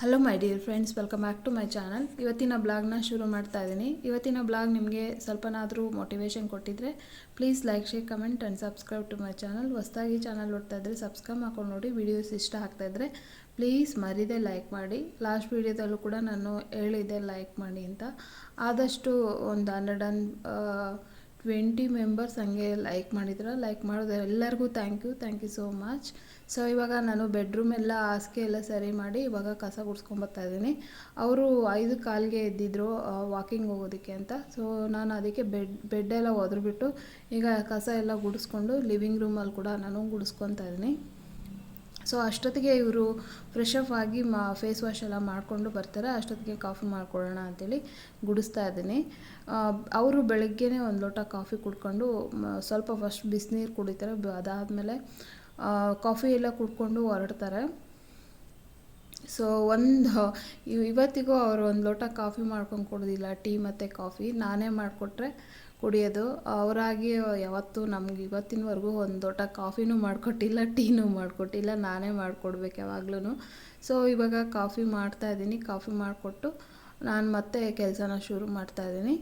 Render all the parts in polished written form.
Hello my dear friends, welcome back to my channel. ಇವತ್ತಿನ ಬ್ಲಾಗ್ನ ಶುರು ಮಾಡ್ತಾ ಇದ್ದೀನಿ. ಇವತ್ತಿನ ಬ್ಲಾಗ್ ನಿಮಗೆ ಸ್ವಲ್ಪನಾದರೂ ಮೋಟಿವೇಶನ್ ಕೊಟ್ಟಿದ್ರೆ please like, share, comment and subscribe to my channel. ಹೊಸದಾಗಿ ಚಾನಲ್ ನೋಡ್ತಾ ಇದ್ದರೆ ಸಬ್ಸ್ಕ್ರೈಬ್ ಮಾಡ್ಕೊಂಡು ನೋಡಿ. ವೀಡಿಯೋಸ್ ಇಷ್ಟ ಆಗ್ತಾಯಿದ್ರೆ ಪ್ಲೀಸ್ ಮರಿದೇ ಲೈಕ್ ಮಾಡಿ. ಲಾಸ್ಟ್ ವೀಡಿಯೋದಲ್ಲೂ ಕೂಡ ನಾನು ಹೇಳಿದ್ದೆ ಲೈಕ್ ಮಾಡಿ ಅಂತ. ಆದಷ್ಟು ಒಂದು 120 ಮೆಂಬರ್ಸ್ ಹಂಗೆ ಲೈಕ್ ಮಾಡಿದ್ರು. ಲೈಕ್ ಮಾಡೋದು ಎಲ್ಲರಿಗೂ thank you so much. So ಇವಾಗ ನಾನು ಬೆಡ್ರೂಮ್ ಎಲ್ಲ ಹಾಸಿಗೆ ಎಲ್ಲ ಸರಿ ಮಾಡಿ ಇವಾಗ ಕಸ ಗುಡಿಸ್ಕೊಂಬರ್ತಾ ಇದ್ದೀನಿ. ಅವರು 5 ಕಾಲಿಗೆ ಎದ್ದಿದ್ರು ವಾಕಿಂಗ್ ಹೋಗೋದಕ್ಕೆ ಅಂತ. ಸೊ ನಾನು ಅದಕ್ಕೆ ಬೆಡ್ಡೆಲ್ಲ ಒದ್ರುಬಿಟ್ಟು ಈಗ ಕಸ ಎಲ್ಲ ಗುಡಿಸ್ಕೊಂಡು ಲಿವಿಂಗ್ ರೂಮಲ್ಲಿ ಕೂಡ ನಾನು ಗುಡಿಸ್ಕೊತಾ ಇದ್ದೀನಿ. ಸೊ ಅಷ್ಟೊತ್ತಿಗೆ ಇವರು ಫ್ರೆಶ್ ಅಪ್ ಆಗಿ ಫೇಸ್ ವಾಶ್ ಎಲ್ಲ ಮಾಡಿಕೊಂಡು ಬರ್ತಾರೆ. ಅಷ್ಟೊತ್ತಿಗೆ ಕಾಫಿ ಮಾಡ್ಕೊಳ್ಳೋಣ ಅಂಥೇಳಿ ಗುಡಿಸ್ತಾ ಇದ್ದೀನಿ. ಅವರು ಬೆಳಗ್ಗೆನೇ ಒಂದು ಲೋಟ ಕಾಫಿ ಕುಡ್ಕೊಂಡು ಸ್ವಲ್ಪ ಫಸ್ಟ್ ಬಿಸಿನೀರು ಕುಡಿತಾರೆ. ಅದಾದಮೇಲೆ ಕಾಫಿ ಎಲ್ಲ ಕುಡ್ಕೊಂಡು ಹೊರಡ್ತಾರೆ. ಸೊ ಇವತ್ತಿಗೂ ಅವರು ಒಂದು ಲೋಟ ಕಾಫಿ ಮಾಡ್ಕೊಂಡು ಕೊಡೋದಿಲ್ಲ, ಟೀ ಮತ್ತು ಕಾಫಿ ನಾನೇ ಮಾಡಿಕೊಟ್ರೆ ಕುಡಿಯೋದು. ಅವರಾಗಿ ಯಾವತ್ತೂ ನಮ್ಗೆ ಇವತ್ತಿನವರೆಗೂ ಒಂದು ಲೋಟ ಕಾಫಿನೂ ಮಾಡಿಕೊಟ್ಟಿಲ್ಲ, ಟೀನೂ ಮಾಡಿಕೊಟ್ಟಿಲ್ಲ. ನಾನೇ ಮಾಡಿಕೊಡ್ಬೇಕು ಯಾವಾಗ್ಲೂ. ಸೊ ಇವಾಗ ಕಾಫಿ ಮಾಡ್ತಾಯಿದ್ದೀನಿ. ಕಾಫಿ ಮಾಡಿಕೊಟ್ಟು ನಾನು ಮತ್ತೆ ಕೆಲಸನ ಶುರು ಮಾಡ್ತಾಯಿದ್ದೀನಿ.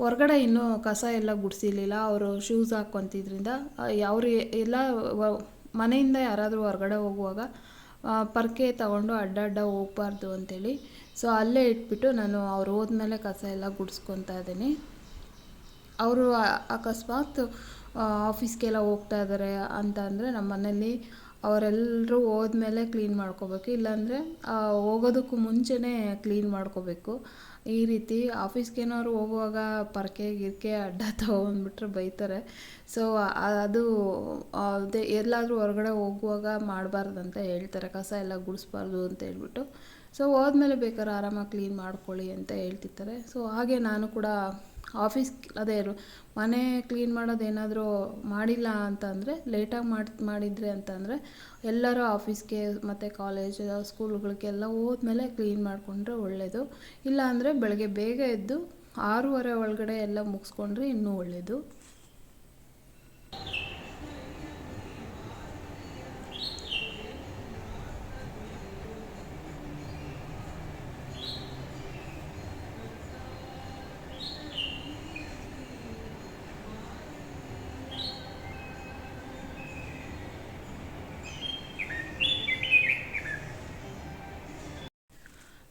ಹೊರಗಡೆ ಇನ್ನೂ ಕಸ ಎಲ್ಲ ಗುಡಿಸಿರ್ಲಿಲ್ಲ. ಅವರು ಶೂಸ್ ಹಾಕ್ಕೊತಿದ್ರಿಂದ ಅವರು ಎಲ್ಲ ಮನೆಯಿಂದ ಯಾರಾದರೂ ಹೊರಗಡೆ ಹೋಗುವಾಗ ಪರ್ಕೆ ತಗೊಂಡು ಅಡ್ಡ ಹೋಗಬಾರ್ದು ಅಂಥೇಳಿ ಸೊ ಅಲ್ಲೇ ಇಟ್ಬಿಟ್ಟು ನಾನು ಅವ್ರು ಹೋದ್ಮೇಲೆ ಕಸ ಎಲ್ಲ ಗುಡಿಸ್ಕೊತಾ ಇದ್ದೀನಿ. ಅವರು ಅಕಸ್ಮಾತ್ ಆಫೀಸ್ಗೆಲ್ಲ ಹೋಗ್ತಾ ಇದ್ದಾರೆ ಅಂತ ಅಂದರೆ ನಮ್ಮ ಮನೇಲಿ ಅವರೆಲ್ಲರೂ ಹೋದ್ಮೇಲೆ ಕ್ಲೀನ್ ಮಾಡ್ಕೋಬೇಕು, ಇಲ್ಲಾಂದರೆ ಹೋಗೋದಕ್ಕೂ ಮುಂಚೆನೇ ಕ್ಲೀನ್ ಮಾಡ್ಕೋಬೇಕು. ಈ ರೀತಿ ಆಫೀಸ್ಗೇನಾದ್ರು ಹೋಗುವಾಗ ಪರ್ಕೆ ಗಿರ್ಕೆ ಅಡ್ಡ ತೊಗೊಂಡ್ಬಿಟ್ರೆ ಬೈತಾರೆ. ಸೊ ಅದು ಅದೇ ಎಲ್ಲಾದರೂ ಹೊರಗಡೆ ಹೋಗುವಾಗ ಮಾಡಬಾರ್ದಂತ ಹೇಳ್ತಾರೆ, ಕಸ ಎಲ್ಲ ಗುಡಿಸ್ಬಾರ್ದು ಅಂತ ಹೇಳ್ಬಿಟ್ಟು. ಸೊ ಹೋದ್ಮೇಲೆ ಬೇಕಾದ್ರೆ ಆರಾಮಾಗಿ ಕ್ಲೀನ್ ಮಾಡ್ಕೊಳ್ಳಿ ಅಂತ ಹೇಳ್ತಿರ್ತಾರೆ. ಸೊ ಹಾಗೆ ನಾನು ಕೂಡ ಆಫೀಸ್ ಮನೆ ಕ್ಲೀನ್ ಮಾಡೋದೇನಾದರೂ ಮಾಡಿಲ್ಲ ಅಂತಂದರೆ ಲೇಟಾಗಿ ಮಾಡಿದರೆ ಅಂತಂದರೆ ಎಲ್ಲರೂ ಆಫೀಸ್ಗೆ ಮತ್ತು ಕಾಲೇಜ್ ಸ್ಕೂಲ್ಗಳಿಗೆಲ್ಲ ಹೋದ್ಮೇಲೆ ಕ್ಲೀನ್ ಮಾಡಿಕೊಂಡ್ರೆ ಒಳ್ಳೆಯದು. ಇಲ್ಲಾಂದರೆ ಬೆಳಗ್ಗೆ ಬೇಗ ಎದ್ದು 6:30 ಒಳಗಡೆ ಎಲ್ಲ ಮುಗಿಸ್ಕೊಂಡ್ರೆ ಇನ್ನೂ ಒಳ್ಳೆಯದು.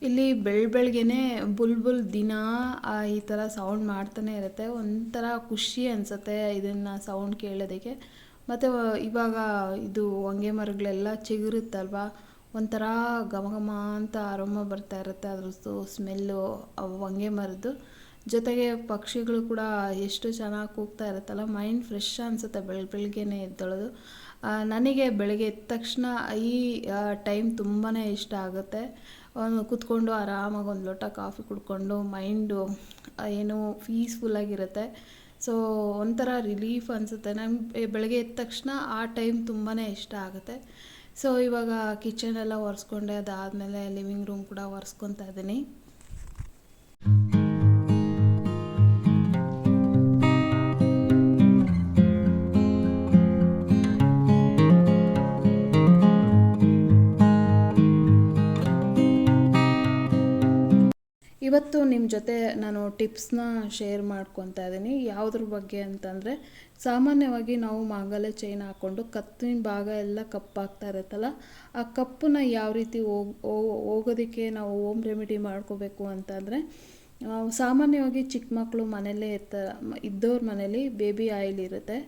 ಇಲ್ಲಿ ಬೆಳಗ್ಗೆನೇ ಬುಲ್ಬುಲ್ ದಿನ ಈ ಥರ ಸೌಂಡ್ ಮಾಡ್ತಾನೆ ಇರುತ್ತೆ. ಒಂಥರ ಖುಷಿ ಅನಿಸುತ್ತೆ ಇದನ್ನು ಸೌಂಡ್ ಕೇಳೋದಕ್ಕೆ. ಮತ್ತು ಇವಾಗ ಇದು ಹೊಂಗೆ ಮರಗಳೆಲ್ಲ ಚಿಗುರುತ್ತಲ್ವ, ಒಂಥರ ಘಮ ಅಂತ ಅರೋಮ ಬರ್ತಾ ಇರುತ್ತೆ ಅದ್ರದ್ದು ಸ್ಮೆಲ್ಲು ಹೊಂಗೆ ಮರದ್ದು. ಜೊತೆಗೆ ಪಕ್ಷಿಗಳು ಕೂಡ ಎಷ್ಟು ಚೆನ್ನಾಗಿ ಕೂಗ್ತಾ ಇರುತ್ತಲ್ಲ, ಮೈಂಡ್ ಫ್ರೆಶ್ ಅನಿಸುತ್ತೆ ಬೆಳಗ್ಗೆನೇ ಎದ್ದೊಳೋದು. ನನಗೆ ಬೆಳಗ್ಗೆ ಎದ್ದ ತಕ್ಷಣ ಈ ಟೈಮ್ ತುಂಬಾ ಇಷ್ಟ ಆಗುತ್ತೆ. ಕೂತ್ಕೊಂಡು ಆರಾಮಾಗಿ ಒಂದು ಲೋಟ ಕಾಫಿ ಕುಡ್ಕೊಂಡು ಮೈಂಡು ಏನು ಪೀಸ್ಫುಲ್ಲಾಗಿರುತ್ತೆ. ಸೊ ಒಂಥರ ರಿಲೀಫ್ ಅನಿಸುತ್ತೆ. ನಂಗೆ ಬೆಳಗ್ಗೆ ಎದ್ದ ತಕ್ಷಣ ಆ ಟೈಮ್ ತುಂಬಾ ಇಷ್ಟ ಆಗುತ್ತೆ. ಸೊ ಇವಾಗ ಕಿಚನೆಲ್ಲ ಒರೆಸ್ಕೊಂಡೆ, ಅದಾದಮೇಲೆ ಲಿವಿಂಗ್ ರೂಮ್ ಕೂಡ ಒರೆಸ್ಕೊತಾ ಇದ್ದೀನಿ. ಇವತ್ತು ನಿಮ್ಮ ಜೊತೆ ನಾನು ಟಿಪ್ಸ್ನ ಶೇರ್ ಮಾಡ್ಕೊತಾ ಇದ್ದೀನಿ. ಯಾವುದ್ರ ಬಗ್ಗೆ ಅಂತಂದರೆ, ಸಾಮಾನ್ಯವಾಗಿ ನಾವು ಮಾಂಗಲ್ಯ ಚೈನ್ ಹಾಕ್ಕೊಂಡು ಕತ್ತಿನ ಭಾಗ ಎಲ್ಲ ಕಪ್ಪಾಗ್ತಾ ಇರುತ್ತಲ್ಲ, ಆ ಕಪ್ಪನ್ನ ಯಾವ ರೀತಿ ಹೋಗೋದಕ್ಕೆ ನಾವು ಹೋಮ್ ರೆಮಿಡಿ ಮಾಡ್ಕೋಬೇಕು ಅಂತಂದರೆ, ಸಾಮಾನ್ಯವಾಗಿ ಚಿಕ್ಕ ಮಕ್ಕಳು ಮನೆಯಲ್ಲೇ ಇದ್ದವ್ರ ಮನೇಲಿ ಬೇಬಿ ಆಯಿಲ್ ಇರುತ್ತೆ.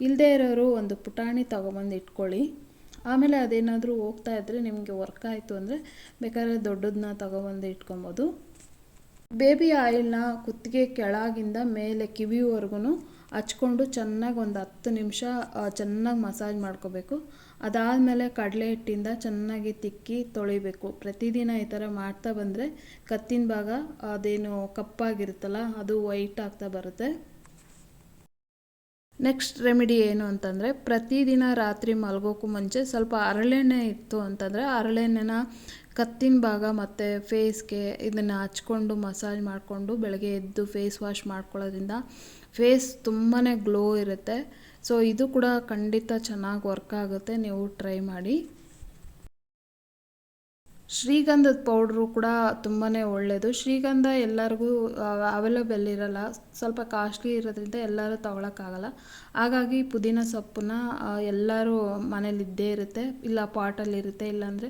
ಇಲ್ಲದೇ ಇರೋರು ಒಂದು ಪುಟಾಣಿ ತೊಗೊಬಂದು ಇಟ್ಕೊಳ್ಳಿ. ಆಮೇಲೆ ಅದೇನಾದರೂ ಹೋಗ್ತಾ ಇದ್ದರೆ ನಿಮಗೆ ವರ್ಕ್ ಆಯಿತು ಅಂದರೆ ಬೇಕಾದ್ರೆ ದೊಡ್ಡದನ್ನ ತೊಗೊಬಂದು ಇಟ್ಕೊಬೋದು. ಬೇಬಿ ಆಯಿಲ್ನ ಕುತ್ತಿಗೆ ಕೆಳಗಿಂದ ಮೇಲೆ ಕಿವಿವರೆಗೂ ಹಚ್ಕೊಂಡು ಚೆನ್ನಾಗಿ ಒಂದು 10 ನಿಮಿಷ ಚೆನ್ನಾಗಿ ಮಸಾಜ್ ಮಾಡ್ಕೋಬೇಕು. ಅದಾದಮೇಲೆ ಕಡಲೆ ಹಿಟ್ಟಿಂದ ಚೆನ್ನಾಗಿ ತಿಕ್ಕಿ ತೊಳಿಬೇಕು. ಪ್ರತಿದಿನ ಈ ಥರ ಮಾಡ್ತಾ ಬಂದರೆ ಕತ್ತಿನ ಭಾಗ ಅದೇನು ಕಪ್ಪಾಗಿರುತ್ತಲ್ಲ ಅದು ವೈಟ್ ಆಗ್ತಾ ಬರುತ್ತೆ. ನೆಕ್ಸ್ಟ್ ರೆಮಿಡಿ ಏನು ಅಂತಂದರೆ, ಪ್ರತಿದಿನ ರಾತ್ರಿ ಮಲಗೋಕ್ಕೂ ಮುಂಚೆ ಸ್ವಲ್ಪ ಹರಳೆಣ್ಣೆ ಇತ್ತು ಅಂತಂದರೆ ಹರಳೆಣ್ಣೆನ ಕತ್ತಿನ ಭಾಗ ಮತ್ತು ಫೇಸ್ಗೆ ಇದನ್ನು ಹಚ್ಕೊಂಡು ಮಸಾಜ್ ಮಾಡಿಕೊಂಡು ಬೆಳಗ್ಗೆ ಎದ್ದು ಫೇಸ್ ವಾಶ್ ಮಾಡ್ಕೊಳ್ಳೋದ್ರಿಂದ ಫೇಸ್ ತುಂಬಾ ಗ್ಲೋ ಇರುತ್ತೆ. ಸೊ ಇದು ಕೂಡ ಖಂಡಿತ ಚೆನ್ನಾಗಿ ವರ್ಕ್ ಆಗುತ್ತೆ, ನೀವು ಟ್ರೈ ಮಾಡಿ. ಶ್ರೀಗಂಧದ ಪೌಡ್ರು ಕೂಡ ತುಂಬಾ ಒಳ್ಳೆಯದು. ಶ್ರೀಗಂಧ ಎಲ್ಲರಿಗೂ ಅವೈಲೇಬಲ್ ಇರಲ್ಲ, ಸ್ವಲ್ಪ ಕಾಸ್ಟ್ಲಿ ಇರೋದ್ರಿಂದ ಎಲ್ಲರೂ ತೊಗೊಳಕ್ಕಾಗಲ್ಲ. ಹಾಗಾಗಿ ಪುದೀನ ಸೊಪ್ಪನ್ನ ಎಲ್ಲರೂ ಮನೇಲಿ ಇದ್ದೇ ಇರುತ್ತೆ, ಇಲ್ಲ ಪಾಟಲ್ಲಿರುತ್ತೆ, ಇಲ್ಲಾಂದರೆ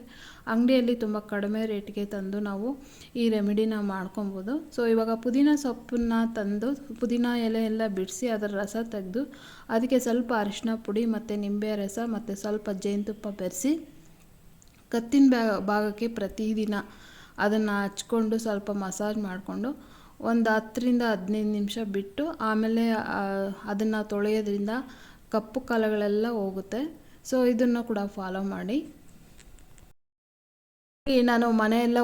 ಅಂಗಡಿಯಲ್ಲಿ ತುಂಬ ಕಡಿಮೆ ರೇಟ್ಗೆ ತಂದು ನಾವು ಈ ರೆಮಿಡಿನ ಮಾಡ್ಕೊಬೋದು. ಸೊ ಇವಾಗ ಪುದೀನ ಸೊಪ್ಪನ್ನ ತಂದು ಪುದೀನ ಎಲೆ ಎಲ್ಲ ಬಿಡಿಸಿ ಅದರ ರಸ ತೆಗೆದು ಅದಕ್ಕೆ ಸ್ವಲ್ಪ ಅರಿಶಿನ ಪುಡಿ ಮತ್ತು ನಿಂಬೆ ರಸ ಮತ್ತು ಸ್ವಲ್ಪ ಜೇನುತುಪ್ಪ ಬೆರೆಸಿ ಕತ್ತಿನ ಭಾಗಕ್ಕೆ ಪ್ರತಿದಿನ ಅದನ್ನು ಹಚ್ಕೊಂಡು ಸ್ವಲ್ಪ ಮಸಾಜ್ ಮಾಡಿಕೊಂಡು ಒಂದು 10-15 ನಿಮಿಷ ಬಿಟ್ಟು ಆಮೇಲೆ ಅದನ್ನು ತೊಳೆಯೋದ್ರಿಂದ ಕಪ್ಪು ಕಲೆಗಳೆಲ್ಲ ಹೋಗುತ್ತೆ. ಸೊ ಇದನ್ನು ಕೂಡ ಫಾಲೋ ಮಾಡಿ. ನಾನು ಮನೆಯೆಲ್ಲ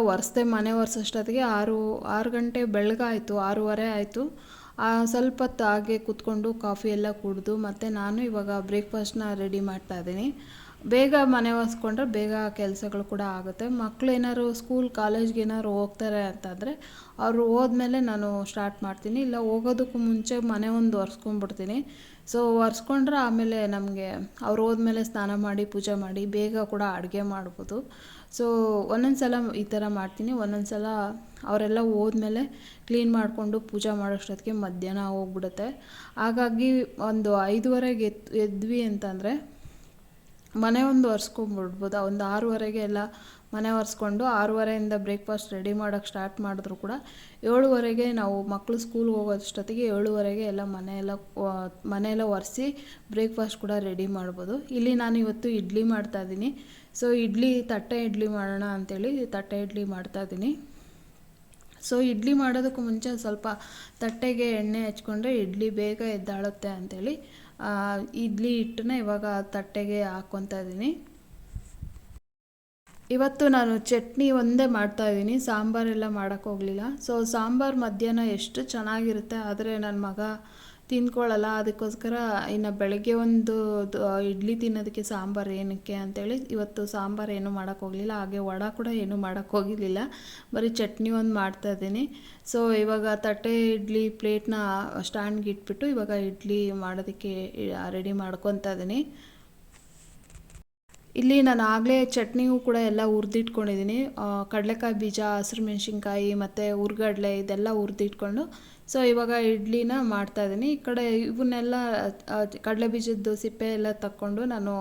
ಮನೆ ಒರೆಸೋಷ್ಟೊತ್ತಿಗೆ 6 ಗಂಟೆ ಬೆಳಗಾಯಿತು, 6:30 ಆಯಿತು. ಸ್ವಲ್ಪ ಹೊತ್ತು ಹಾಗೆ ಕೂತ್ಕೊಂಡು ಕಾಫಿ ಎಲ್ಲ ಕುಡಿದು ಮತ್ತು ನಾನು ಇವಾಗ ಬ್ರೇಕ್ಫಾಸ್ಟ್ನ ರೆಡಿ ಮಾಡ್ತಾಯಿದ್ದೀನಿ. ಬೇಗ ಮನೆ ಒರೆಸ್ಕೊಂಡ್ರೆ ಬೇಗ ಕೆಲಸಗಳು ಕೂಡ ಆಗುತ್ತೆ. ಮಕ್ಕಳು ಏನಾದ್ರು ಸ್ಕೂಲ್ ಕಾಲೇಜ್ಗೆ ಏನಾದ್ರು ಹೋಗ್ತಾರೆ ಅಂತಂದರೆ ಅವರು ಹೋದ್ಮೇಲೆ ನಾನು ಸ್ಟಾರ್ಟ್ ಮಾಡ್ತೀನಿ, ಇಲ್ಲ ಹೋಗೋದಕ್ಕೂ ಮುಂಚೆ ಮನೆ ಒಂದು ಒರೆಸ್ಕೊಂಡ್ಬಿಡ್ತೀನಿ. ಸೊ ಒರೆಸ್ಕೊಂಡ್ರೆ ಆಮೇಲೆ ನಮಗೆ ಅವ್ರು ಹೋದ್ಮೇಲೆ ಸ್ನಾನ ಮಾಡಿ ಪೂಜೆ ಮಾಡಿ ಬೇಗ ಕೂಡ ಅಡುಗೆ ಮಾಡ್ಬೋದು. ಸೊ ಒಂದೊಂದು ಸಲ ಈ ಥರ ಮಾಡ್ತೀನಿ, ಒಂದೊಂದು ಸಲ ಅವರೆಲ್ಲ ಹೋದ್ಮೇಲೆ ಕ್ಲೀನ್ ಮಾಡಿಕೊಂಡು ಪೂಜೆ ಮಾಡೋಷ್ಟೊತ್ತಿಗೆ ಮಧ್ಯಾಹ್ನ ಹೋಗ್ಬಿಡುತ್ತೆ. ಹಾಗಾಗಿ ಒಂದು 5:30ಗೆ ಎದ್ವಿ ಅಂತಂದರೆ ಮನೆ ಒಂದು ಒರೆಸ್ಕೊಂಡ್ಬಿಡ್ಬೋದು. ಒಂದು 6:30ಗೆ ಎಲ್ಲ ಮನೆ ಒರೆಸ್ಕೊಂಡು 6:30ಇಂದ ಬ್ರೇಕ್ಫಾಸ್ಟ್ ರೆಡಿ ಮಾಡೋಕ್ಕೆ ಸ್ಟಾರ್ಟ್ ಮಾಡಿದ್ರು ಕೂಡ 7:30ಗೆ ನಾವು ಮಕ್ಕಳು ಸ್ಕೂಲ್ಗೆ ಹೋಗೋಷ್ಟೊತ್ತಿಗೆ 7:30ಗೆ ಎಲ್ಲ ಮನೆಯೆಲ್ಲ ಒರೆಸಿ ಬ್ರೇಕ್ಫಾಸ್ಟ್ ಕೂಡ ರೆಡಿ ಮಾಡ್ಬೋದು. ಇಲ್ಲಿ ನಾನು ಇವತ್ತು ಇಡ್ಲಿ ಮಾಡ್ತಾಯಿದ್ದೀನಿ. ಸೊ ತಟ್ಟೆ ಇಡ್ಲಿ ಮಾಡೋಣ ಅಂಥೇಳಿ ತಟ್ಟೆ ಇಡ್ಲಿ ಮಾಡ್ತಾಯಿದ್ದೀನಿ. ಸೊ ಇಡ್ಲಿ ಮಾಡೋದಕ್ಕೂ ಮುಂಚೆ ಸ್ವಲ್ಪ ತಟ್ಟೆಗೆ ಎಣ್ಣೆ ಹಚ್ಕೊಂಡ್ರೆ ಇಡ್ಲಿ ಬೇಗ ಎದ್ದಾಳುತ್ತೆ ಅಂಥೇಳಿ ಇಡ್ಲಿ ಹಿಟ್ಟನ್ನ ಇವಾಗ ತಟ್ಟೆಗೆ ಹಾಕ್ಕೊತಾ ಇದ್ದೀನಿ. ಇವತ್ತು ನಾನು ಚಟ್ನಿ ಒಂದೇ ಮಾಡ್ತಾಯಿದ್ದೀನಿ, ಸಾಂಬಾರೆಲ್ಲ ಮಾಡೋಕ್ಕೋಗಲಿಲ್ಲ. ಸೊ ಸಾಂಬಾರು ಮಧ್ಯಾಹ್ನ ಎಷ್ಟು ಚೆನ್ನಾಗಿರುತ್ತೆ, ಆದರೆ ನನ್ನ ಮಗ ತಿಂದ್ಕೊಳ್ಳಲ್ಲ. ಅದಕ್ಕೋಸ್ಕರ ಇನ್ನು ಬೆಳಗ್ಗೆ ಒಂದು ಇಡ್ಲಿ ತಿನ್ನೋದಕ್ಕೆ ಸಾಂಬಾರು ಏನಕ್ಕೆ ಅಂತೇಳಿ ಇವತ್ತು ಸಾಂಬಾರು ಏನೂ ಮಾಡೋಕ್ಕೋಗಲಿಲ್ಲ. ಹಾಗೆ ವಡೆ ಕೂಡ ಏನೂ ಮಾಡೋಕ್ಕೋಗಿರಲಿಲ್ಲ, ಬರೀ ಚಟ್ನಿ ಒಂದು ಮಾಡ್ತಾಯಿದ್ದೀನಿ. ಸೊ ಇವಾಗ ತಟ್ಟೆ ಇಡ್ಲಿ ಪ್ಲೇಟ್ನ ಸ್ಟ್ಯಾಂಡ್ಗೆ ಇಟ್ಬಿಟ್ಟು ಇವಾಗ ಇಡ್ಲಿ ಮಾಡೋದಕ್ಕೆ ರೆಡಿ ಮಾಡ್ಕೊತಾ ಇದ್ದೀನಿ. ಇಲ್ಲಿ ನಾನು ಆಗಲೇ ಚಟ್ನಿಗೂ ಕೂಡ ಎಲ್ಲ ಹುರಿದಿಟ್ಕೊಂಡಿದ್ದೀನಿ. ಕಡಲೆಕಾಯಿ ಬೀಜ, ಹಸಿರು ಮೆಣಸಿನ್ಕಾಯಿ ಮತ್ತು ಹುರ್ಗಡ್ಲೆ ಇದೆಲ್ಲ ಹುರಿದಿಟ್ಕೊಂಡು ಸೊ ಇವಾಗ ಇಡ್ಲಿನ ಮಾಡ್ತಾಯಿದ್ದೀನಿ. ಈ ಕಡೆ ಇವನ್ನೆಲ್ಲ ಕಡಲೆ ಬೀಜದ್ದು ಸಿಪ್ಪೆ ಎಲ್ಲ ತಕ್ಕೊಂಡು ನಾನು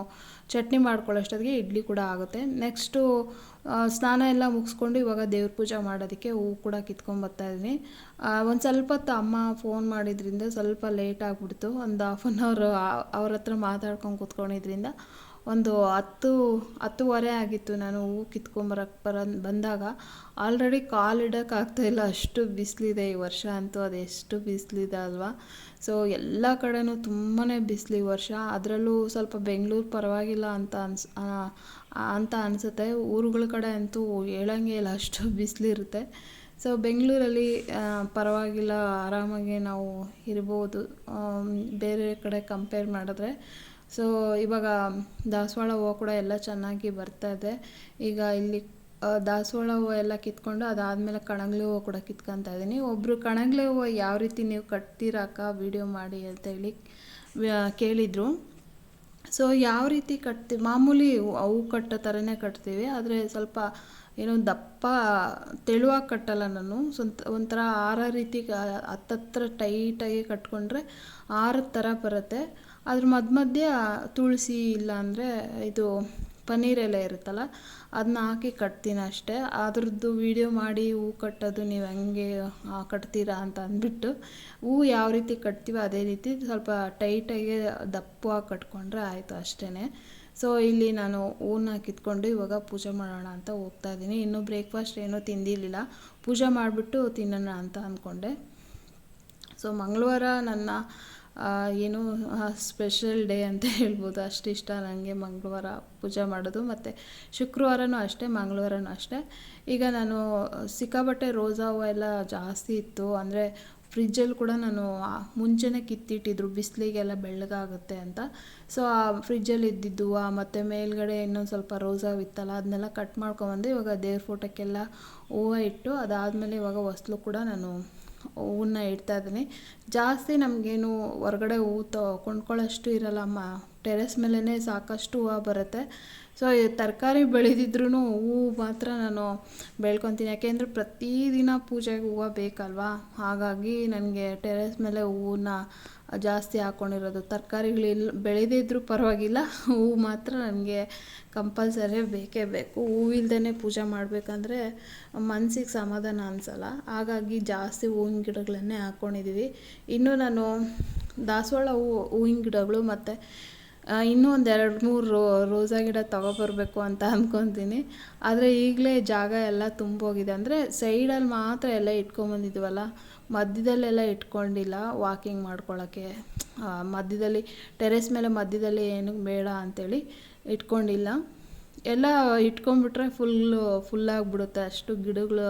ಚಟ್ನಿ ಮಾಡ್ಕೊಳ್ಳೋಷ್ಟೊತ್ತಿಗೆ ಇಡ್ಲಿ ಕೂಡ ಆಗುತ್ತೆ. ನೆಕ್ಸ್ಟು ಸ್ನಾನ ಎಲ್ಲ ಮುಗಿಸ್ಕೊಂಡು ಇವಾಗ ದೇವ್ರ ಪೂಜೆ ಮಾಡೋದಕ್ಕೆ ಹೂವು ಕೂಡ ಕಿತ್ಕೊಂಬರ್ತಾಯಿದ್ದೀನಿ. ಒಂದು ಸ್ವಲ್ಪ ಹೊತ್ತು ಅಮ್ಮ ಫೋನ್ ಮಾಡಿದ್ರಿಂದ ಸ್ವಲ್ಪ ಲೇಟ್ ಆಗಿಬಿಡ್ತು. ಒಂದು 1/2 hour ಅವ್ರ ಹತ್ರ ಮಾತಾಡ್ಕೊಂಡು ಕೂತ್ಕೊಂಡಿದ್ರಿಂದ ಒಂದು 10-10:30 ಆಗಿತ್ತು ನಾನು ಹೂವು ಬಂದಾಗ. ಆಲ್ರೆಡಿ ಕಾಲಿಡೋಕ್ಕಾಗ್ತಾಯಿಲ್ಲ, ಅಷ್ಟು ಬಿಸಿಲಿದೆ ಈ ವರ್ಷ ಅಂತೂ. ಅದೆಷ್ಟು ಬಿಸಿಲಿದೆ ಅಲ್ವಾ. ಸೊ ಎಲ್ಲ ಕಡೆನೂ ತುಂಬಾ ಬಿಸಿಲು ಈ ವರ್ಷ. ಅದರಲ್ಲೂ ಸ್ವಲ್ಪ ಬೆಂಗಳೂರು ಪರವಾಗಿಲ್ಲ ಅಂತ ಅನಿಸುತ್ತೆ. ಊರುಗಳ ಕಡೆ ಅಂತೂ ಹೇಳಂಗೆ ಇಲ್ಲ, ಅಷ್ಟು ಬಿಸಿಲಿರುತ್ತೆ. ಸೊ ಬೆಂಗಳೂರಲ್ಲಿ ಪರವಾಗಿಲ್ಲ, ಆರಾಮಾಗಿ ನಾವು ಇರ್ಬೋದು ಬೇರೆ ಕಡೆ ಕಂಪೇರ್ ಮಾಡಿದ್ರೆ. ಸೊ ಇವಾಗ ದಾಸವಾಳ ಹೂವು ಕೂಡ ಎಲ್ಲ ಚೆನ್ನಾಗಿ ಬರ್ತಾಯಿದೆ. ಈಗ ಇಲ್ಲಿ ದಾಸವಾಳ ಹೂವು ಎಲ್ಲ ಕಿತ್ಕೊಂಡು ಅದಾದಮೇಲೆ ಕಣಗಿಲೆ ಹೂವು ಕೂಡ ಕಿತ್ಕೊತಾ ಇದ್ದೀನಿ. ಒಬ್ಬರು ಕಣಗಿಲೆ ಹೂವು ಯಾವ ರೀತಿ ನೀವು ಕಟ್ತೀರಾಕ ವಿಡಿಯೋ ಮಾಡಿ ಅಂತೇಳಿ ಕೇಳಿದರು. ಸೊ ಯಾವ ರೀತಿ ಕಟ್ತೀವಿ, ಮಾಮೂಲಿ ಹೂವು ಕಟ್ಟೋ ಥರನೇ ಕಟ್ತೀವಿ, ಆದರೆ ಸ್ವಲ್ಪ ಏನೋ ದಪ್ಪ ತೆಳುವಾಗಿ ಕಟ್ಟಲ್ಲ ನಾನು. ಒಂಥರ ಹಾರ ರೀತಿ ಹತ್ತತ್ರ ಟೈಟಾಗಿ ಕಟ್ಕೊಂಡ್ರೆ ಹಾರದ ಥರ ಬರುತ್ತೆ. ಅದ್ರ ಮಧ್ಯೆ ತುಳಸಿ ಇಲ್ಲಾಂದರೆ ಇದು ಪನ್ನೀರ್ ಎಲೆ ಇರುತ್ತಲ್ಲ ಅದನ್ನ ಹಾಕಿ ಕಟ್ತೀನಿ ಅಷ್ಟೇ. ಅದ್ರದ್ದು ವೀಡಿಯೋ ಮಾಡಿ ಹೂವು ಕಟ್ಟೋದು ನೀವು ಹೆಂಗೆ ಕಟ್ತೀರಾ ಅಂತ ಅಂದ್ಬಿಟ್ಟು ಹೂವು ಯಾವ ರೀತಿ ಕಟ್ತೀವೋ ಅದೇ ರೀತಿ ಸ್ವಲ್ಪ ಟೈಟಾಗಿ ದಪ್ಪವಾಗಿ ಕಟ್ಕೊಂಡ್ರೆ ಆಯಿತು ಅಷ್ಟೇ. ಸೊ ಇಲ್ಲಿ ನಾನು ಹೂವನ್ನ ಕಿತ್ಕೊಂಡು ಇವಾಗ ಪೂಜೆ ಮಾಡೋಣ ಅಂತ ಹೋಗ್ತಾಯಿದ್ದೀನಿ. ಇನ್ನೂ ಬ್ರೇಕ್ಫಾಸ್ಟ್ ಏನೂ ತಿಂದಿರಲಿಲ್ಲ, ಪೂಜೆ ಮಾಡಿಬಿಟ್ಟು ತಿನ್ನೋಣ ಅಂತ ಅಂದ್ಕೊಂಡೆ. ಸೊ ಮಂಗಳವಾರ ನನ್ನ ಏನು ಸ್ಪೆಷಲ್ ಡೇ ಅಂತ ಹೇಳ್ಬೋದು, ಅಷ್ಟು ಇಷ್ಟ ನನಗೆ ಮಂಗಳವಾರ ಪೂಜೆ ಮಾಡೋದು. ಮತ್ತು ಶುಕ್ರವಾರನೂ ಅಷ್ಟೇ, ಮಂಗಳವಾರನೂ ಅಷ್ಟೇ. ಈಗ ನಾನು ಸಿಕ್ಕಾಪಟ್ಟೆ ರೋಸಾ ಹೂವು ಎಲ್ಲ ಜಾಸ್ತಿ ಇತ್ತು, ಅಂದರೆ ಫ್ರಿಜ್ಜಲ್ಲಿ ಕೂಡ ನಾನು ಮುಂಚೆನೇ ಕಿತ್ತಿಟ್ಟಿದ್ರು ಬಿಸಿಲಿಗೆಲ್ಲ ಬೆಳ್ಳಗಾಗುತ್ತೆ ಅಂತ. ಸೊ ಆ ಫ್ರಿಜ್ಜಲ್ಲಿ ಇದ್ದಿದ್ದು ಮತ್ತು ಮೇಲ್ಗಡೆ ಇನ್ನೊಂದು ಸ್ವಲ್ಪ ರೋಸಾ ಇತ್ತಲ್ಲ ಅದನ್ನೆಲ್ಲ ಕಟ್ ಮಾಡ್ಕೊಂಬಂದು ಇವಾಗ ದೇವ್ರ ಫೋಟೋಕ್ಕೆಲ್ಲ ಹೂವು ಇಟ್ಟು ಅದಾದಮೇಲೆ ಇವಾಗ ಹೊಸ್ಲು ಕೂಡ ನಾನು ಹೂವನ್ನ ಇಡ್ತಾಯಿದ್ದೀನಿ. ಜಾಸ್ತಿ ನಮಗೇನು ಹೊರಗಡೆ ಹೂವು ಕೊಂಡ್ಕೊಳ್ಳೋಷ್ಟು ಇರಲ್ಲ ಟೆರೆಸ್ ಮೇಲೇ ಸಾಕಷ್ಟು ಹೂವು ಬರುತ್ತೆ. ಸೊ ತರಕಾರಿ ಬೆಳೆದಿದ್ರೂ ಹೂವು ಮಾತ್ರ ನಾನು ಬೆಳ್ಕೊತೀನಿ, ಯಾಕೆಂದರೆ ಪ್ರತಿದಿನ ಪೂಜೆಗೆ ಹೂವು ಬೇಕಲ್ವಾ. ಹಾಗಾಗಿ ನನಗೆ ಟೆರೆಸ್ ಮೇಲೆ ಹೂವನ್ನ ಜಾಸ್ತಿ ಹಾಕ್ಕೊಂಡಿರೋದು. ತರಕಾರಿಗಳು ಬೆಳೆದಿದ್ರೂ ಪರವಾಗಿಲ್ಲ, ಹೂವು ಮಾತ್ರ ನನಗೆ ಕಂಪಲ್ಸರಿ ಬೇಕೇ ಬೇಕು. ಹೂವಿಲ್ದೇ ಪೂಜೆ ಮಾಡಬೇಕಂದ್ರೆ ಮನಸ್ಸಿಗೆ ಸಮಾಧಾನ ಅನಿಸಲ್ಲ. ಹಾಗಾಗಿ ಜಾಸ್ತಿ ಹೂವಿನ ಗಿಡಗಳನ್ನೇ ಹಾಕ್ಕೊಂಡಿದ್ದೀವಿ. ಇನ್ನೂ ನಾನು ದಾಸವಾಳ ಹೂವಿನ ಗಿಡಗಳು ಮತ್ತು ಇನ್ನೂ ಒಂದು 2-3 ರೋಸಾ ಗಿಡ ತೊಗೊಬರ್ಬೇಕು ಅಂತ ಅಂದ್ಕೊತೀನಿ. ಆದರೆ ಈಗಲೇ ಜಾಗ ಎಲ್ಲ ತುಂಬೋಗಿದೆ. ಅಂದರೆ ಸೈಡಲ್ಲಿ ಮಾತ್ರ ಎಲ್ಲ ಇಟ್ಕೊಂಬಂದಿದ್ದೀವಲ್ಲ, ಮಧ್ಯದಲ್ಲೆಲ್ಲ ಇಟ್ಕೊಂಡಿಲ್ಲ ವಾಕಿಂಗ್ ಮಾಡ್ಕೊಳ್ಳೋಕ್ಕೆ. ಮಧ್ಯದಲ್ಲಿ ಟೆರೆಸ್ ಮೇಲೆ ಮಧ್ಯದಲ್ಲಿ ಏನು ಬೇಡ ಅಂಥೇಳಿ ಇಟ್ಕೊಂಡಿಲ್ಲ. ಎಲ್ಲ ಇಟ್ಕೊಂಡ್ಬಿಟ್ರೆ ಫುಲ್ಲಾಗಿಬಿಡುತ್ತೆ, ಅಷ್ಟು ಗಿಡಗಳು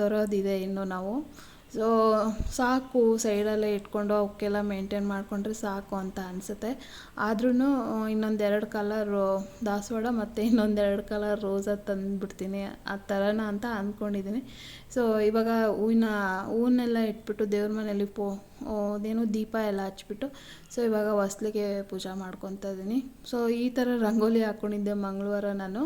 ತರೋದಿದೆ ಇನ್ನು ನಾವು. ಸೊ ಸಾಕು, ಸೈಡಲ್ಲೇ ಇಟ್ಕೊಂಡು ಅವಕ್ಕೆಲ್ಲ ಮೇಂಟೈನ್ ಮಾಡಿಕೊಂಡ್ರೆ ಸಾಕು ಅಂತ ಅನಿಸುತ್ತೆ. ಆದ್ರೂ ಇನ್ನೊಂದು 2 ಕಲರು ದಾಸವಾಳ ಮತ್ತು ಇನ್ನೊಂದು 2 ಕಲರ್ ರೋಸಾ ತಂದುಬಿಡ್ತೀನಿ, ಆ ಥರನ ಅಂತ ಅಂದ್ಕೊಂಡಿದ್ದೀನಿ. ಸೊ ಇವಾಗ ಹೂವನ್ನೆಲ್ಲ ಇಟ್ಬಿಟ್ಟು ದೇವ್ರ ಮನೇಲಿ ಅದೇನು ದೀಪ ಎಲ್ಲ ಹಚ್ಬಿಟ್ಟು ಸೊ ಇವಾಗ ಹೊಸ್ಲಿಗೆ ಪೂಜೆ ಮಾಡ್ಕೊತಾ ಇದ್ದೀನಿ. ಸೊ ಈ ಥರ ರಂಗೋಲಿ ಹಾಕ್ಕೊಂಡಿದ್ದೆ ಮಂಗಳವಾರ. ನಾನು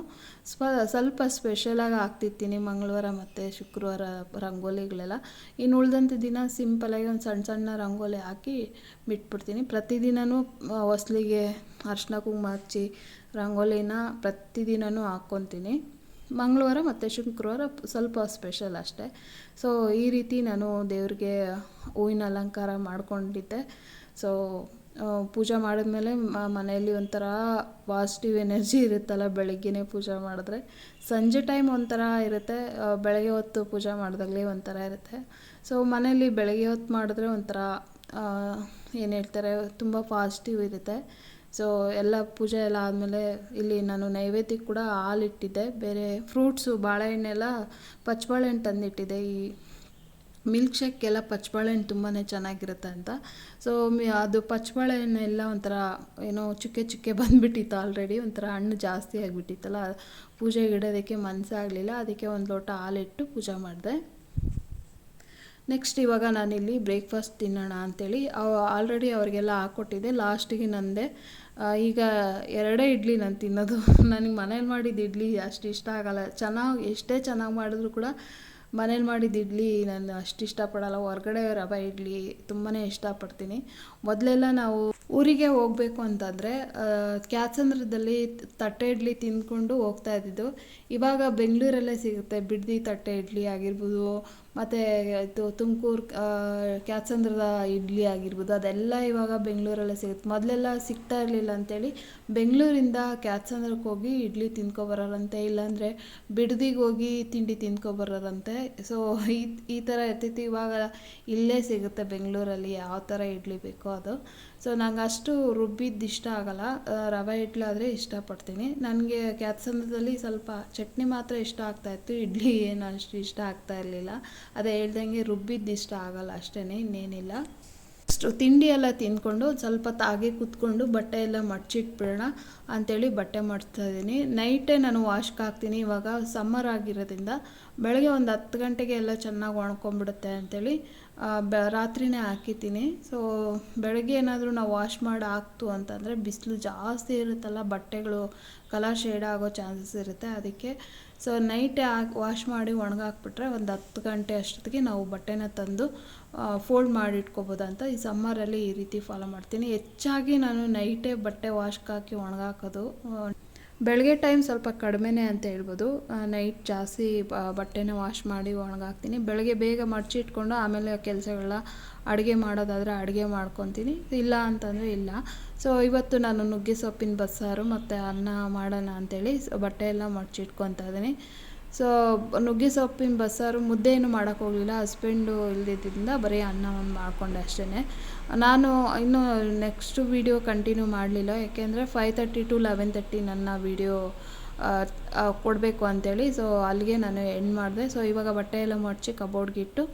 ಸ್ವಲ್ಪ ಸ್ಪೆಷಲಾಗಿ ಹಾಕ್ತಿರ್ತೀನಿ ಮಂಗಳವಾರ ಮತ್ತು ಶುಕ್ರವಾರ ರಂಗೋಲಿಗಳೆಲ್ಲ. ಇನ್ನು ಉಳಿದಂಥ ದಿನ ಸಿಂಪಲಾಗಿ ಒಂದು ಸಣ್ಣ ರಂಗೋಲಿ ಹಾಕಿ ಬಿಟ್ಬಿಡ್ತೀನಿ. ಪ್ರತಿದಿನವೂ ಹೊಸ್ಲಿಗೆ ಅರ್ಶಿನ ಕುಂಕುಮ ಹಚ್ಚಿ ರಂಗೋಲಿನ ಪ್ರತಿದಿನವೂ ಹಾಕ್ಕೊತೀನಿ. ಮಂಗಳವಾರ ಮತ್ತು ಶುಕ್ರವಾರ ಸ್ವಲ್ಪ ಸ್ಪೆಷಲ್ ಅಷ್ಟೇ. ಸೊ ಈ ರೀತಿ ನಾನು ದೇವ್ರಿಗೆ ಹೂವಿನ ಅಲಂಕಾರ ಮಾಡ್ಕೊಂಡಿದ್ದೆ. ಸೊ ಪೂಜೆ ಮಾಡಿದ್ಮೇಲೆ ಮನೆಯಲ್ಲಿ ಒಂಥರ ಪಾಸಿಟಿವ್ ಎನರ್ಜಿ ಇರುತ್ತಲ್ಲ ಬೆಳಗ್ಗೆನೇ ಪೂಜೆ ಮಾಡಿದ್ರೆ. ಸಂಜೆ ಟೈಮ್ ಒಂಥರ ಇರುತ್ತೆ, ಬೆಳಗ್ಗೆ ಹೊತ್ತು ಪೂಜೆ ಮಾಡಿದಾಗಲೇ ಒಂಥರ ಇರುತ್ತೆ. ಸೊ ಮನೇಲಿ ಬೆಳಗ್ಗೆ ಹೊತ್ತು ಮಾಡಿದ್ರೆ ಒಂಥರ ಏನು ಹೇಳ್ತಾರೆ, ತುಂಬ ಪಾಸಿಟಿವ್ ಇರುತ್ತೆ. ಸೊ ಎಲ್ಲ ಪೂಜೆ ಎಲ್ಲ ಆದಮೇಲೆ ಇಲ್ಲಿ ನಾನು ನೈವೇದ್ಯಕ್ಕೆ ಕೂಡ ಹಾಲಿಟ್ಟಿದ್ದೆ, ಬೇರೆ ಫ್ರೂಟ್ಸು ಬಾಳೆಹಣ್ಣೆಲ್ಲ ಪಚ್ಚಬಾಳೆಹಣ್ಣು ತಂದಿಟ್ಟಿದ್ದೆ. ಈ ಮಿಲ್ಕ್ ಶೇಕ್ಗೆಲ್ಲ ಪಚ್ಚಬಾಳೆಹಣ್ಣು ತುಂಬಾ ಚೆನ್ನಾಗಿರುತ್ತೆ ಅಂತ. ಸೊ ಅದು ಪಚ್ಚಬಾಳೆಹಣ್ಣೆಲ್ಲ ಒಂಥರ ಏನೋ ಚುಕ್ಕೆ ಬಂದುಬಿಟ್ಟಿತ್ತು ಆಲ್ರೆಡಿ, ಒಂಥರ ಹಣ್ಣು ಜಾಸ್ತಿ ಆಗಿಬಿಟ್ಟಿತ್ತಲ್ಲ, ಪೂಜೆಗೆ ಇಡೋದಕ್ಕೆ ಮನಸ್ಸಾಗಲಿಲ್ಲ. ಅದಕ್ಕೆ ಒಂದು ಲೋಟ ಹಾಲಿಟ್ಟು ಪೂಜೆ ಮಾಡಿದೆ. ನೆಕ್ಸ್ಟ್ ಇವಾಗ ನಾನಿಲ್ಲಿ ಬ್ರೇಕ್ಫಾಸ್ಟ್ ತಿನ್ನೋಣ ಅಂಥೇಳಿ ಆಲ್ರೆಡಿ ಅವರಿಗೆಲ್ಲ ಹಾಕ್ಕೊಟ್ಟಿದ್ದೆ. ಲಾಸ್ಟಿಗೆ ನಂದೆ. ಈಗ 2 ಇಡ್ಲಿ ನಾನು ತಿನ್ನೋದು. ನನಗೆ ಮನೇಲಿ ಮಾಡಿದ ಇಡ್ಲಿ ಅಷ್ಟು ಇಷ್ಟ ಆಗೋಲ್ಲ. ಎಷ್ಟೇ ಚೆನ್ನಾಗಿ ಮಾಡಿದ್ರು ಕೂಡ ಮನೇಲಿ ಮಾಡಿದ ಇಡ್ಲಿ ನಾನು ಅಷ್ಟು ಇಷ್ಟಪಡಲ್ಲ. ಹೊರಗಡೆ ರವೆ ಇಡ್ಲಿ ತುಂಬಾ ಇಷ್ಟಪಡ್ತೀನಿ. ಮೊದಲೆಲ್ಲ ನಾವು ಊರಿಗೆ ಹೋಗಬೇಕು ಅಂತಂದರೆ ಕ್ಯಾತ್ಸಂದ್ರದಲ್ಲಿ ತಟ್ಟೆ ಇಡ್ಲಿ ತಿಂದ್ಕೊಂಡು ಹೋಗ್ತಾ ಇದ್ದಿದ್ದು. ಇವಾಗ ಬೆಂಗಳೂರಲ್ಲೇ ಸಿಗುತ್ತೆ ಬಿಡ್ದಿ ತಟ್ಟೆ ಇಡ್ಲಿ ಆಗಿರ್ಬೋದು, ಮತ್ತು ಇದು ತುಮಕೂರು ಕ್ಯಾತ್ಸಂದ್ರದ ಇಡ್ಲಿ ಆಗಿರ್ಬೋದು, ಅದೆಲ್ಲ ಇವಾಗ ಬೆಂಗಳೂರಲ್ಲೇ ಸಿಗುತ್ತೆ. ಮೊದಲೆಲ್ಲ ಸಿಗ್ತಾ ಇರಲಿಲ್ಲ ಅಂಥೇಳಿ ಬೆಂಗಳೂರಿಂದ ಕ್ಯಾತ್ಸಂದ್ರಕ್ಕೆ ಹೋಗಿ ಇಡ್ಲಿ ತಿಂದ್ಕೊಬರೋರಂತೆ, ಇಲ್ಲಾಂದರೆ ಬಿಡ್ದಿಗೆ ಹೋಗಿ ತಿಂಡಿ ತಿಂದ್ಕೊಬರೋರಂತೆ. ಸೊ ಈ ಥರ ಇರ್ತಿತ್ತು. ಇವಾಗ ಇಲ್ಲೇ ಸಿಗುತ್ತೆ ಬೆಂಗಳೂರಲ್ಲಿ, ಯಾವ ಥರ ಇಡ್ಲಿ ಬೇಕೋ ಅದು. ಸೊ ನಂಗೆ ಅಷ್ಟು ರುಬ್ಬಿದ್ದು ಇಷ್ಟ ಆಗೋಲ್ಲ, ರವೆ ಇಡ್ಲಾದರೆ ಇಷ್ಟಪಡ್ತೀನಿ. ನನಗೆ ಕ್ಯಾತ್ಸಂದ್ರದಲ್ಲಿ ಸ್ವಲ್ಪ ಚಟ್ನಿ ಮಾತ್ರ ಇಷ್ಟ ಆಗ್ತಾಯಿತ್ತು, ಇಡ್ಲಿ ಏನು ಅಷ್ಟು ಇಷ್ಟ ಆಗ್ತಾ ಇರಲಿಲ್ಲ. ಅದೇ ಹೇಳ್ದಂಗೆ ರುಬ್ಬಿದ್ದು ಇಷ್ಟ ಆಗೋಲ್ಲ ಅಷ್ಟೇ, ಇನ್ನೇನಿಲ್ಲ. ಅಷ್ಟು ತಿಂಡಿ ಎಲ್ಲ ತಿಂದ್ಕೊಂಡು ಸ್ವಲ್ಪ ಹಾಗೆ ಕೂತ್ಕೊಂಡು ಬಟ್ಟೆ ಎಲ್ಲ ಮಡ್ಚಿಟ್ಬಿಡೋಣ ಅಂಥೇಳಿ ಬಟ್ಟೆ ಮಡ್ತಾಯಿದ್ದೀನಿ. ನೈಟೇ ನಾನು ವಾಶ್ಗೆ ಹಾಕ್ತೀನಿ. ಇವಾಗ ಸಮ್ಮರ್ ಆಗಿರೋದ್ರಿಂದ ಬೆಳಗ್ಗೆ ಒಂದು 10 ಗಂಟೆಗೆ ಎಲ್ಲ ಚೆನ್ನಾಗಿ ಒಣ್ಕೊಂಡ್ಬಿಡುತ್ತೆ ಅಂಥೇಳಿ ರಾತ್ರಿನೇ ಹಾಕಿದ್ದೀನಿ. ಸೊ ಬೆಳಗ್ಗೆ ಏನಾದರೂ ನಾವು ವಾಶ್ ಮಾಡಿ ಹಾಕ್ತು ಅಂತಂದರೆ ಬಿಸಿಲು ಜಾಸ್ತಿ ಇರುತ್ತಲ್ಲ, ಬಟ್ಟೆಗಳು ಕಲರ್ ಶೇಡ್ ಆಗೋ ಚಾನ್ಸಸ್ ಇರುತ್ತೆ. ಅದಕ್ಕೆ ಸೊ ನೈಟೇ ವಾಶ್ ಮಾಡಿ ಒಣಗಾಕ್ಬಿಟ್ರೆ ಒಂದು 10 ಗಂಟೆ ಅಷ್ಟೊತ್ತಿಗೆ ನಾವು ಬಟ್ಟೆನ ತಂದು ಫೋಲ್ಡ್ ಮಾಡಿ ಇಟ್ಕೋಬೋದು ಅಂತ ಈ ಸಮ್ಮರಲ್ಲಿ ಈ ರೀತಿ ಫಾಲೋ ಮಾಡ್ತೀನಿ. ಹೆಚ್ಚಾಗಿ ನಾನು ನೈಟೇ ಬಟ್ಟೆ ವಾಶ್ಗೆ ಹಾಕಿ ಒಣಗಾಕೋದು. ಬೆಳಗ್ಗೆ ಟೈಮ್ ಸ್ವಲ್ಪ ಕಡಿಮೆನೇ ಅಂತ ಹೇಳ್ಬೋದು. ನೈಟ್ ಜಾಸ್ತಿ ಬಟ್ಟೆನ ವಾಶ್ ಮಾಡಿ ಒಣಗಾಕ್ತೀನಿ. ಬೆಳಗ್ಗೆ ಬೇಗ ಮಡಚಿ ಇಟ್ಕೊಂಡು ಆಮೇಲೆ ಕೆಲಸಗಳನ್ನ ಅಡುಗೆ ಮಾಡೋದಾದರೆ ಅಡುಗೆ ಮಾಡ್ಕೊತೀನಿ, ಇಲ್ಲ ಅಂತಂದರೆ ಇಲ್ಲ. ಸೊ ಇವತ್ತು ನಾನು ನುಗ್ಗೆ ಸೊಪ್ಪಿನ ಬಸ್ಸಾರು ಮತ್ತು ಅನ್ನ ಮಾಡೋಣ ಅಂಥೇಳಿ ಬಟ್ಟೆ ಎಲ್ಲ ಮಡಚಿಟ್ಕೊತಾ ಇದ್ದೀನಿ. ಸೊ ನುಗ್ಗೆ ಸೊಪ್ಪಿನ ಬಸ್ಸಾರು ಮುದ್ದೆ ಏನು ಮಾಡೋಕ್ಕೋಗಲಿಲ್ಲ, ಹಸ್ಬೆಂಡು ಇಲ್ದಿದ್ದರಿಂದ ಬರೀ ಅನ್ನ ಒಂದು ಮಾಡಿಕೊಂಡೆ ಅಷ್ಟೇ. ನಾನು ಇನ್ನೂ ನೆಕ್ಸ್ಟ್ ವೀಡಿಯೋ ಕಂಟಿನ್ಯೂ ಮಾಡಲಿಲ್ಲ, ಯಾಕೆಂದರೆ 5:30 to 11:30 ನನ್ನ ವೀಡಿಯೋ ಕೊಡಬೇಕು ಅಂಥೇಳಿ. ಸೊ ಅಲ್ಲಿಗೆ ನಾನು ಎಂಡ್ ಮಾಡಿದೆ. ಸೊ ಇವಾಗ ಬಟ್ಟೆ ಎಲ್ಲ ಮಡಚಿ ಕಬೋರ್ಡ್ಗಿಟ್ಟು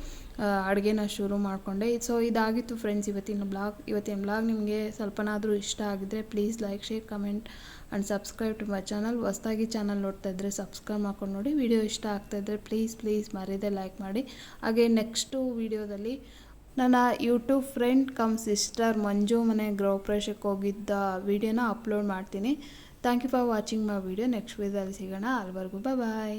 ಅಡುಗೆನ ಶುರು ಮಾಡಿಕೊಂಡೆ. ಸೊ ಇದಾಗಿತ್ತು ಫ್ರೆಂಡ್ಸ್ ಇವತ್ತಿನ ಬ್ಲಾಗ್. ನಿಮಗೆ ಸ್ವಲ್ಪನಾದರೂ ಇಷ್ಟ ಆಗಿದ್ದರೆ please like, share, comment and subscribe to my channel. ಹೊಸದಾಗಿ ಚಾನಲ್ ನೋಡ್ತಾ ಇದ್ದರೆ ಸಬ್ಸ್ಕ್ರೈಬ್ ಮಾಡ್ಕೊಂಡು ನೋಡಿ. ವಿಡಿಯೋ ಇಷ್ಟ ಆಗ್ತಾಯಿದ್ರೆ ಪ್ಲೀಸ್ ಮರೀದೆ ಲೈಕ್ ಮಾಡಿ. ಹಾಗೆ ನೆಕ್ಸ್ಟು ವೀಡಿಯೋದಲ್ಲಿ ನನ್ನ YouTube friend cum sister Manju ಮನೆ ಗೃಹ ಪ್ರವೇಶಕ್ಕೆ ಹೋಗಿದ್ದ ವೀಡಿಯೋನ ಅಪ್ಲೋಡ್ ಮಾಡ್ತೀನಿ. Thank you for watching my video. Next ವೀಡಿಯೋದಲ್ಲಿ ಸಿಗೋಣ. ಅಲ್ಲಿವರೆಗೂ ಬಾಯ್.